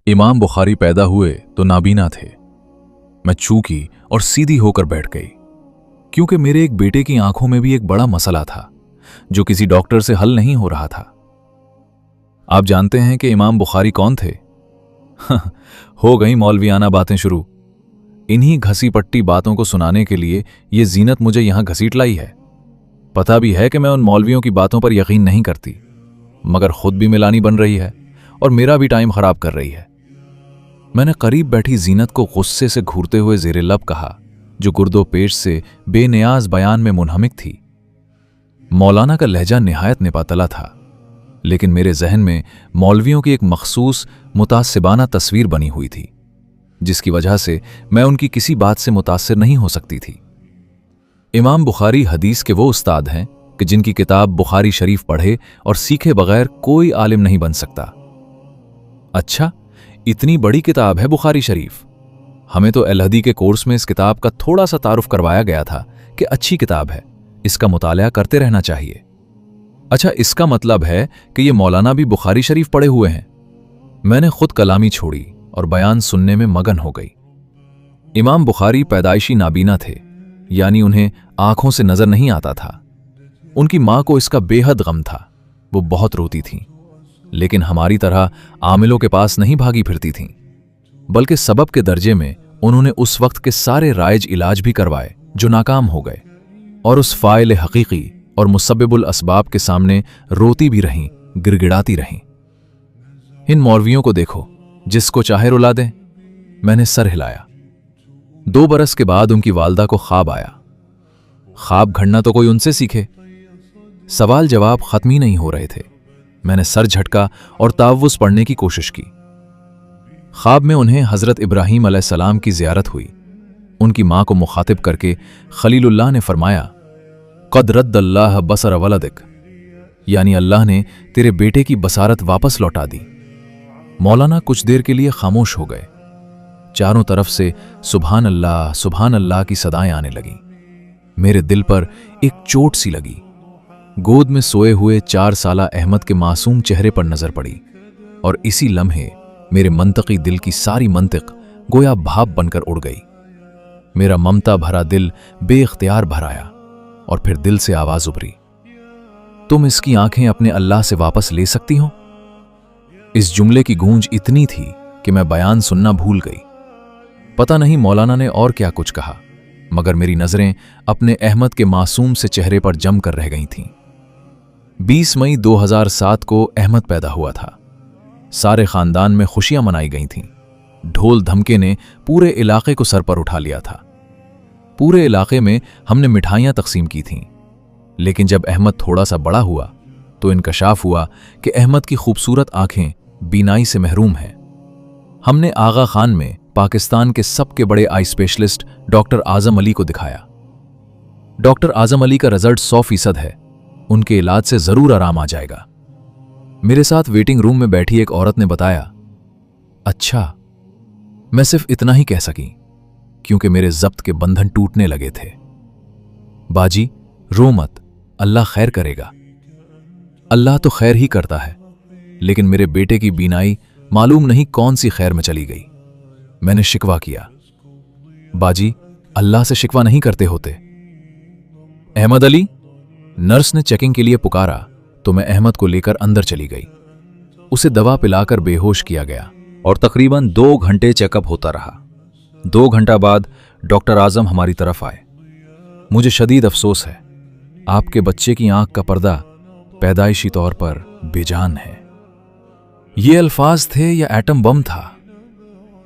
इमाम बुखारी पैदा हुए तो नाबीना थे। मैं चूकी और सीधी होकर बैठ गई, क्योंकि मेरे एक बेटे की आंखों में भी एक बड़ा मसला था जो किसी डॉक्टर से हल नहीं हो रहा था। आप जानते हैं कि इमाम बुखारी कौन थे? हो गई मौलवियाना बातें शुरू। इन्हीं घसी पट्टी बातों को सुनाने के लिए ये जीनत मुझे यहां घसीट लाई है। पता भी है कि मैं उन मौलवियों की बातों पर यकीन नहीं करती, मगर खुद भी मिलानी बन रही है और मेरा भी टाइम खराब कर रही है। मैंने करीब बैठी जीनत को गुस्से से घूरते हुए ज़ेरे लब कहा, जो गुर्दो पेश से बेनियाज बयान में मुनहमिक थी। मौलाना का लहजा निहायत निपातला था, लेकिन मेरे जहन में मौलवियों की एक मखसूस मुतासिबाना तस्वीर बनी हुई थी, जिसकी वजह से मैं उनकी किसी बात से मुतासिर नहीं हो सकती थी। इमाम बुखारी हदीस के वो उस्ताद हैं कि जिनकी किताब बुखारी शरीफ पढ़े और सीखे बगैर कोई आलिम नहीं बन सकता। अच्छा, इतनी बड़ी किताब है बुखारी शरीफ। हमें तो अलहदी के कोर्स में इस किताब का थोड़ा सा तारुफ करवाया गया था कि अच्छी किताब है, इसका मुताला करते रहना चाहिए। अच्छा, इसका मतलब है कि ये मौलाना भी बुखारी शरीफ पढ़े हुए हैं। मैंने खुद कलामी छोड़ी और बयान सुनने में मगन हो गई। इमाम बुखारी पैदाइशी नाबीना थे, यानी उन्हें आंखों से नजर नहीं आता था। उनकी मां को इसका बेहद गम था, वो बहुत रोती थीं, लेकिन हमारी तरह आमिलों के पास नहीं भागी फिरती थीं, बल्कि सबब के दर्जे में उन्होंने उस वक्त के सारे राइज इलाज भी करवाए जो नाकाम हो गए, और उस फाइल हकीकी और मुसब्बिबुल असबाब के सामने रोती भी रहीं, गिड़गिड़ाती रहीं। इन मौलवियों को देखो, जिसको चाहे रुला दें। मैंने सर हिलाया। 2 बरस के बाद उनकी वालदा को ख्वाब आया। ख्वाब घड़ना तो कोई उनसे सीखे। सवाल जवाब खत्म ही नहीं हो रहे थे। मैंने सर झटका और तावुज़ पढ़ने की कोशिश की। ख्वाब में उन्हें हजरत इब्राहीम अलैहिस्सलाम की ज़ियारत हुई। उनकी मां को मुखातिब करके खलीलुल्लाह ने फरमाया, क़द रद्दल्लाह बसर वलदिक, यानी अल्लाह ने तेरे बेटे की बसारत वापस लौटा दी। मौलाना कुछ देर के लिए खामोश हो गए। चारों तरफ से सुभान अल्लाह की सदाएं आने लगीं। मेरे दिल पर एक चोट सी लगी। गोद में सोए हुए 4 साला अहमद के मासूम चेहरे पर नजर पड़ी, और इसी लम्हे मेरे मंतकी दिल की सारी मंतिक गोया भाप बनकर उड़ गई। मेरा ममता भरा दिल बेइख्तियार भर आया, और फिर दिल से आवाज उभरी, तुम इसकी आंखें अपने अल्लाह से वापस ले सकती हो? इस जुमले की गूंज इतनी थी कि मैं बयान सुनना भूल गई। पता नहीं मौलाना ने और क्या कुछ कहा, मगर मेरी नजरें अपने अहमद के मासूम से चेहरे पर जम कर रह गई थीं। 20 मई 2007 को अहमद पैदा हुआ था। सारे खानदान में खुशियां मनाई गई थीं। ढोल धमके ने पूरे इलाके को सर पर उठा लिया था। पूरे इलाके में हमने मिठाइयां तकसीम की थीं। लेकिन जब अहमद थोड़ा सा बड़ा हुआ तो इंकशाफ हुआ कि अहमद की खूबसूरत आंखें बीनाई से महरूम हैं। हमने आगा खान में पाकिस्तान के सबके बड़े आई स्पेशलिस्ट डॉक्टर आजम अली को दिखाया। डॉक्टर आजम अली का रिजल्ट 100% है। उनके इलाज से जरूर आराम आ जाएगा। मेरे साथ वेटिंग रूम में बैठी एक औरत ने बताया, अच्छा। मैं सिर्फ इतना ही कह सकी, क्योंकि मेरे जब्त के बंधन टूटने लगे थे। बाजी, रो मत, अल्लाह खैर करेगा। अल्लाह तो खैर ही करता है, लेकिन मेरे बेटे की बीनाई मालूम नहीं कौन सी खैर में चली गई। मैंने शिकवा किया। बाजी, अल्लाह से शिकवा नहीं करते होते। अहमद अली, नर्स ने चेकिंग के लिए पुकारा तो मैं अहमद को लेकर अंदर चली गई। उसे दवा पिलाकर बेहोश किया गया और तकरीबन 2 घंटे चेकअप होता रहा। 2 घंटा बाद डॉक्टर आजम हमारी तरफ आए। मुझे शदीद अफसोस है, आपके बच्चे की आंख का पर्दा पैदाइशी तौर पर बेजान है। ये अल्फाज थे या एटम बम था?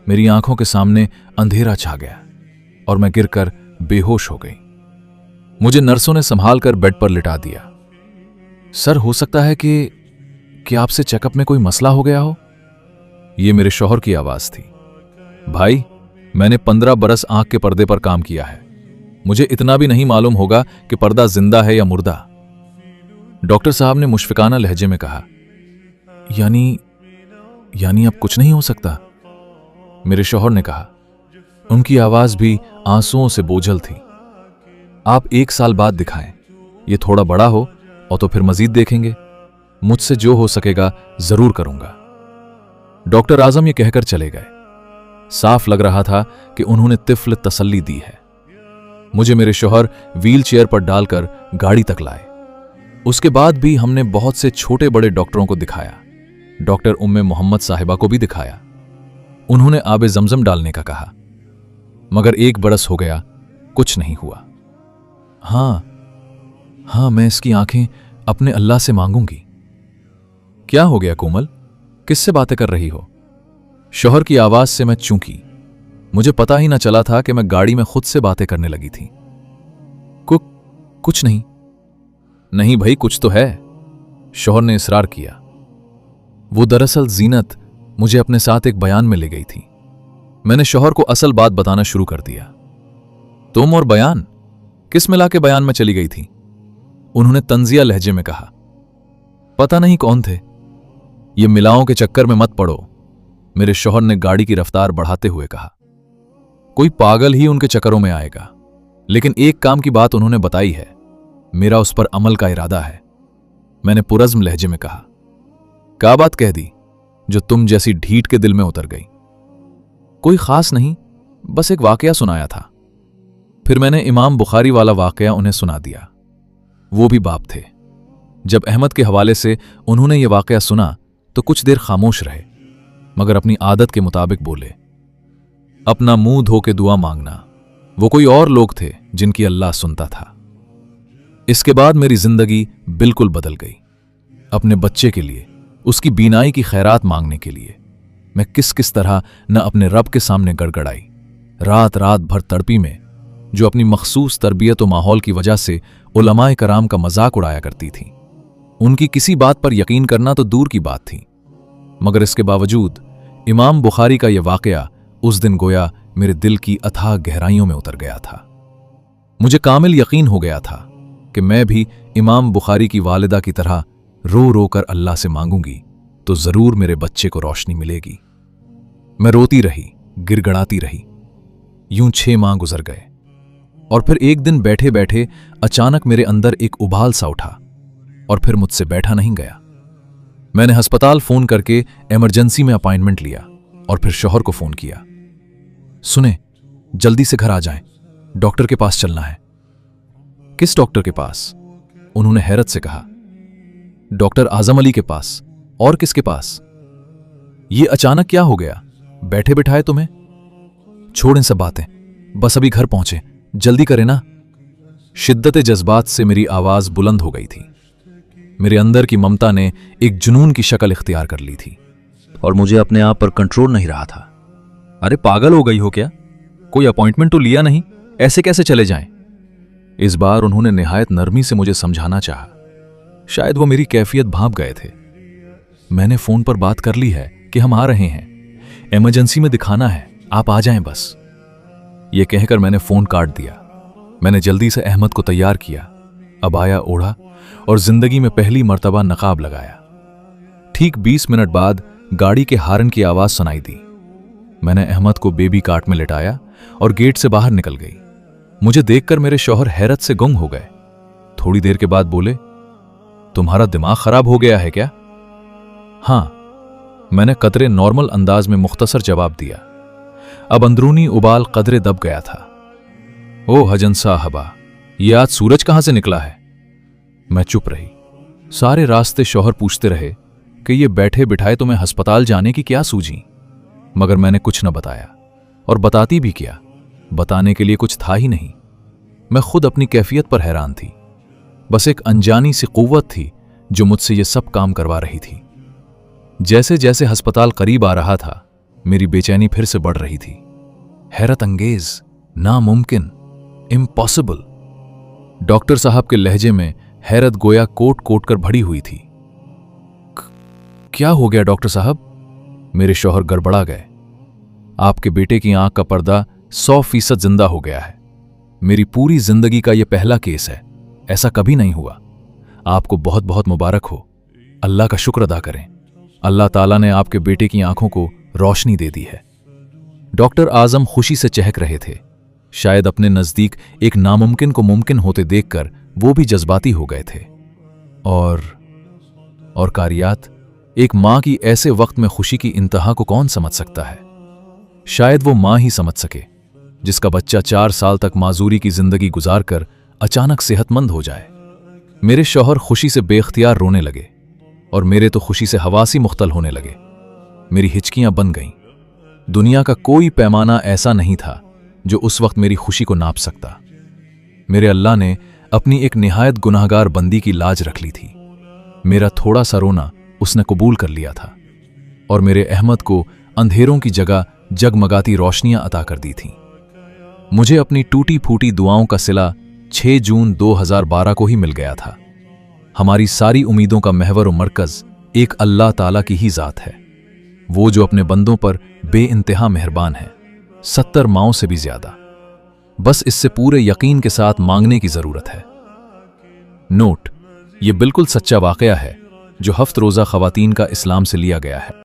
मेरी आंखों के सामने अंधेरा छा गया और मैं गिरकर बेहोश हो गई। मुझे नर्सों ने संभाल कर बेड पर लिटा दिया। सर, हो सकता है कि आपसे चेकअप में कोई मसला हो गया हो। यह मेरे शौहर की आवाज थी। भाई, मैंने 15 बरस आंख के पर्दे पर काम किया है। मुझे इतना भी नहीं मालूम होगा कि पर्दा जिंदा है या मुर्दा। डॉक्टर साहब ने मुशफिकाना लहजे में कहा, यानी अब कुछ नहीं हो सकता? मेरे शौहर ने कहा। उनकी आवाज भी आंसुओं से बोझल थी। आप 1 साल बाद दिखाएं, ये थोड़ा बड़ा हो और तो फिर मजीद देखेंगे। मुझसे जो हो सकेगा जरूर करूंगा। डॉक्टर आजम ये कहकर चले गए। साफ लग रहा था कि उन्होंने तिफ्ल तसल्ली दी है। मुझे मेरे शौहर व्हील चेयर पर डालकर गाड़ी तक लाए। उसके बाद भी हमने बहुत से छोटे बड़े डॉक्टरों को दिखाया। डॉक्टर उम्मे मोहम्मद साहिबा को भी दिखाया। उन्होंने आबे जमजम डालने का कहा, मगर 1 बरस हो गया, कुछ नहीं हुआ। हाँ, मैं इसकी आंखें अपने अल्लाह से मांगूंगी। क्या हो गया कोमल, किससे बातें कर रही हो? शौहर की आवाज से मैं चूकी। मुझे पता ही ना चला था कि मैं गाड़ी में खुद से बातें करने लगी थी। कुछ नहीं। नहीं भाई, कुछ तो है, शौहर ने इसरार किया। वो दरअसल जीनत मुझे अपने साथ एक बयान में ले गई थी। मैंने शौहर को असल बात बताना शुरू कर दिया। तुम और बयान, किस मिला के बयान में चली गई थी? उन्होंने तंजिया लहजे में कहा। पता नहीं कौन थे। ये मिलाओं के चक्कर में मत पड़ो, मेरे शौहर ने गाड़ी की रफ्तार बढ़ाते हुए कहा। कोई पागल ही उनके चक्करों में आएगा, लेकिन एक काम की बात उन्होंने बताई है, मेरा उस पर अमल का इरादा है। मैंने पुरज़्म लहजे में कहा। क्या बात कह दी जो तुम जैसी ढीठ के दिल में उतर गई? कोई खास नहीं, बस एक वाकया सुनाया था। फिर मैंने इमाम बुखारी वाला वाकया उन्हें सुना दिया। वो भी बाप थे। जब अहमद के हवाले से उन्होंने ये वाकया सुना तो कुछ देर खामोश रहे, मगर अपनी आदत के मुताबिक बोले, अपना मुंह धो के दुआ मांगना। वो कोई और लोग थे जिनकी अल्लाह सुनता था। इसके बाद मेरी जिंदगी बिल्कुल बदल गई। अपने बच्चे के लिए, उसकी बीनाई की खैरात मांगने के लिए मैं किस किस तरह न अपने रब के सामने गड़गड़ाई। रात रात भर तड़पी में, जो अपनी मखसूस तरबियत व माहौल की वजह से उलमाए कराम का मजाक उड़ाया करती थी। उनकी किसी बात पर यकीन करना तो दूर की बात थी, मगर इसके बावजूद इमाम बुखारी का यह वाकया उस दिन गोया मेरे दिल की अथाह गहराइयों में उतर गया था। मुझे कामिल यकीन हो गया था कि मैं भी इमाम बुखारी की वालिदा की तरह रो रो कर अल्लाह से मांगूंगी तो जरूर मेरे बच्चे को रोशनी मिलेगी। मैं रोती रही, गिड़गड़ाती रही। यूं 6 माह गुजर गए और फिर एक दिन बैठे बैठे अचानक मेरे अंदर एक उबाल सा उठा और फिर मुझसे बैठा नहीं गया। मैंने अस्पताल फोन करके इमरजेंसी में अपॉइंटमेंट लिया और फिर शौहर को फोन किया। सुने, जल्दी से घर आ जाएं, डॉक्टर के पास चलना है। किस डॉक्टर के पास? उन्होंने हैरत से कहा। डॉक्टर आजम अली के पास। और किसके पास? ये अचानक क्या हो गया, बैठे बिठाए तुम्हें? छोड़ें सब बातें, बस अभी घर पहुंचे, जल्दी करें ना। शिद्दत जज्बात से मेरी आवाज बुलंद हो गई थी। मेरे अंदर की ममता ने एक जुनून की शक्ल इख्तियार कर ली थी और मुझे अपने आप पर कंट्रोल नहीं रहा था। अरे पागल हो गई हो क्या? कोई अपॉइंटमेंट तो लिया नहीं, ऐसे कैसे चले जाएं? इस बार उन्होंने निहायत नरमी से मुझे समझाना चाहा। शायद वो मेरी कैफियत भांप गए थे। मैंने फोन पर बात कर ली है कि हम आ रहे हैं, इमरजेंसी में दिखाना है, आप आ जाएं बस। ये कहकर मैंने फोन काट दिया। मैंने जल्दी से अहमद को तैयार किया, अबाया ओढ़ा और जिंदगी में पहली मर्तबा नकाब लगाया। ठीक 20 मिनट बाद गाड़ी के हारन की आवाज सुनाई दी। मैंने अहमद को बेबी कार्ट में लिटाया और गेट से बाहर निकल गई। मुझे देखकर मेरे शौहर हैरत से गुंग हो गए। थोड़ी देर के बाद बोले, तुम्हारा दिमाग खराब हो गया है क्या? हां, मैंने कदरे नॉर्मल अंदाज में मुख्तसर जवाब दिया। अब अंदरूनी उबाल कदरे दब गया था। ओ हजन साहबा, ये आज सूरज कहां से निकला है? मैं चुप रही। सारे रास्ते शौहर पूछते रहे कि ये बैठे बिठाए तुम्हें अस्पताल जाने की क्या सूझी, मगर मैंने कुछ न बताया। और बताती भी क्या, बताने के लिए कुछ था ही नहीं। मैं खुद अपनी कैफियत पर हैरान थी। बस एक अनजानी सी कुव्वत थी जो मुझसे ये सब काम करवा रही थी। जैसे जैसे अस्पताल करीब आ रहा था, मेरी बेचैनी फिर से बढ़ रही थी। हैरत अंगेज, नामुमकिन, इम्पॉसिबल। डॉक्टर साहब के लहजे में हैरत गोया कोट कोट कर भरी हुई थी। क्या हो गया डॉक्टर साहब? मेरे शौहर गड़बड़ा गए। आपके बेटे की आंख का पर्दा 100% जिंदा हो गया है। मेरी पूरी जिंदगी का यह पहला केस है, ऐसा कभी नहीं हुआ। आपको बहुत बहुत मुबारक हो। अल्लाह का शुक्र अदा करें। अल्लाह ताला ने आपके बेटे की आंखों को रोशनी दे दी है। डॉक्टर आजम खुशी से चहक रहे थे। शायद अपने नजदीक एक नामुमकिन को मुमकिन होते देखकर वो भी जज्बाती हो गए थे। और कारियात, एक माँ की ऐसे वक्त में खुशी की इंतहा को कौन समझ सकता है? शायद वो माँ ही समझ सके जिसका बच्चा 4 साल तक माजूरी की जिंदगी गुजारकर अचानक सेहतमंद हो जाए। मेरे शौहर खुशी से बेख्तियार रोने लगे और मेरे तो खुशी से हवासी मुख्तल होने लगे। मेरी हिचकियां बन गईं। दुनिया का कोई पैमाना ऐसा नहीं था जो उस वक्त मेरी खुशी को नाप सकता। मेरे अल्लाह ने अपनी एक निहायत गुनाहगार बंदी की लाज रख ली थी। मेरा थोड़ा सा रोना उसने कबूल कर लिया था और मेरे अहमद को अंधेरों की जगह जगमगाती रोशनियां अता कर दी थीं। मुझे अपनी टूटी फूटी दुआओं का सिला 6 जून 2012 को ही मिल गया था। हमारी सारी उम्मीदों का महवर और मरकज एक अल्लाह ताला की ही जात है, वो जो अपने बंदों पर बेइंतहा मेहरबान है, 70 माओं से भी ज्यादा। बस इससे पूरे यकीन के साथ मांगने की जरूरत है। नोट: ये बिल्कुल सच्चा वाकया है जो हफ्त रोजा खवातीन का इस्लाम से लिया गया है।